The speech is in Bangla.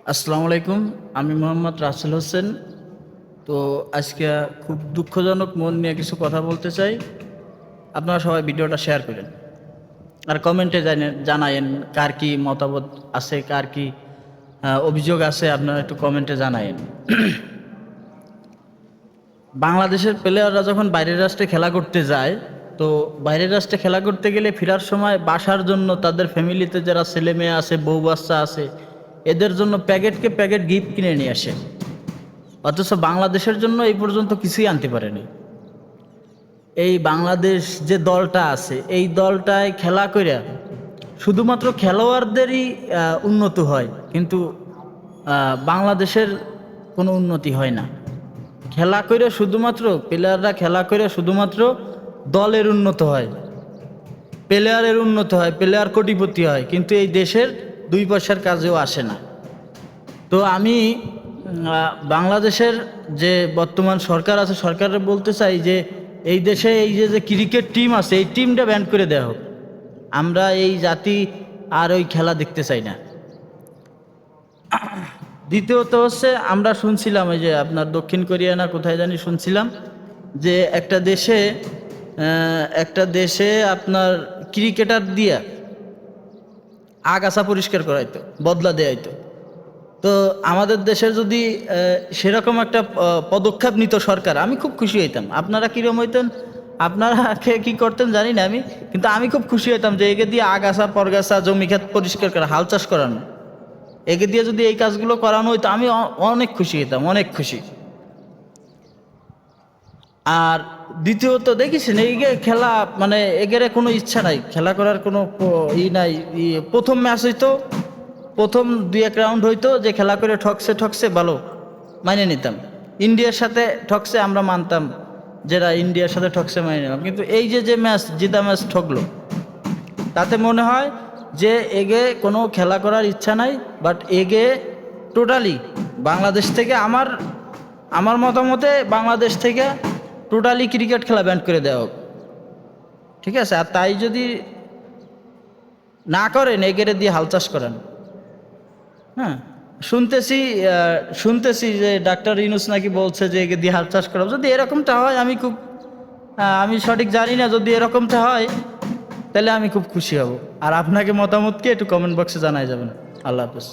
আসসালামু আলাইকুম। আমি মোহাম্মদ রাসেল হোসেন। তো আজকে খুব দুঃখজনক মন নিয়ে কিছু কথা বলতে চাই। আপনারা সবাই ভিডিওটা শেয়ার করেন আর কমেন্টে জানায়েন কার কি মতামত আছে, কার কি অভিযোগ আছে, আপনারা একটু কমেন্টে জানায়েন। বাংলাদেশের প্লেয়াররা যখন বাইরের রাষ্ট্রে খেলা করতে যায়, তো বাইরের রাষ্ট্রে খেলা করতে গেলে ফেরার সময় বাসার জন্য তাদের ফ্যামিলিতে যারা ছেলে মেয়ে আছে, বউ বাচ্চা আছে, এদের জন্য প্যাকেটকে প্যাকেট গিফট কিনে নিয়ে আসে। অথচ বাংলাদেশের জন্য এই পর্যন্ত কিছুই আনতে পারেনি। এই বাংলাদেশ যে দলটা আছে, এই দলটায় খেলা করে শুধুমাত্র খেলোয়াড়দেরই উন্নতি হয়, কিন্তু বাংলাদেশের কোনো উন্নতি হয় না। খেলা করে শুধুমাত্র প্লেয়াররা খেলা করে শুধুমাত্র দলের উন্নত হয়, প্লেয়ারের উন্নত হয়, প্লেয়ার কোটিপতি হয়, কিন্তু এই দেশের দুই পয়সার কাজেও আসে না। তো আমি বাংলাদেশের যে বর্তমান সরকার আছে, সরকারের বলতে চাই যে এই দেশে এই যে ক্রিকেট টিম আছে, এই টিমটা ব্যান করে দেওয়া হোক। আমরা এই জাতি আর ওই খেলা দেখতে চাই না। দ্বিতীয়ত হচ্ছে, আমরা শুনছিলাম এই যে আপনার দক্ষিণ কোরিয়া না কোথায় জানি শুনছিলাম যে একটা দেশে আপনার ক্রিকেটার দিয়া আগাছা পরিষ্কার করাইতো, বদলা দেয়াইতো। তো আমাদের দেশে যদি সেরকম একটা পদক্ষেপ নিত সরকার, আমি খুব খুশি হইতাম। আপনারা কীরকম হইতেন, আপনারা কি করতেন জানি না আমি, কিন্তু আমি খুব খুশি হইতাম যে একে দিয়ে আগাছা পরগাছা জমি ক্ষেত পরিষ্কার করা, হাল চাষ করানো, একে দিয়ে যদি এই কাজগুলো করানো হইতো আমি অনেক খুশি হইতাম, অনেক খুশি। আর দ্বিতীয়ত দেখেছেন এই যে খেলা, মানে এগেরে কোনো ইচ্ছা নাই, খেলা করার কোনো নাই। প্রথম ম্যাচ হইতো, প্রথম 2-1 রাউন্ড হইতো, যে খেলা করে ঠকছে ঠকছে ভালো মাইনে নিতাম। ইন্ডিয়ার সাথে ঠকছে আমরা মানতাম, যেটা ইন্ডিয়ার সাথে ঠকছে মাইনে নিলাম। কিন্তু এই যে ম্যাচ জিতা ম্যাচ ঠকলো, তাতে মনে হয় যে এগে কোনো খেলা করার ইচ্ছা নাই। বাট এগে টোটালি বাংলাদেশ থেকে আমার আমার মতামতে বাংলাদেশ থেকে টোটালি ক্রিকেট খেলা ব্যান করে দেওয়া হোক, ঠিক আছে? আর তাই যদি না করেন, এগেরে দিয়ে হাল চাষ করেন। হ্যাঁ, শুনতেছি যে ডাক্তার ইউনূস নাকি বলছে যে একে দিয়ে হাল চাষ করা। যদি এরকমটা হয় আমি সঠিক জানি না, যদি এরকমটা হয় তাহলে আমি খুব খুশি হব। আর আপনাকে মতামত কি একটু কমেন্ট বক্সে জানাই যাবেন। আল্লাহ হাফেজ।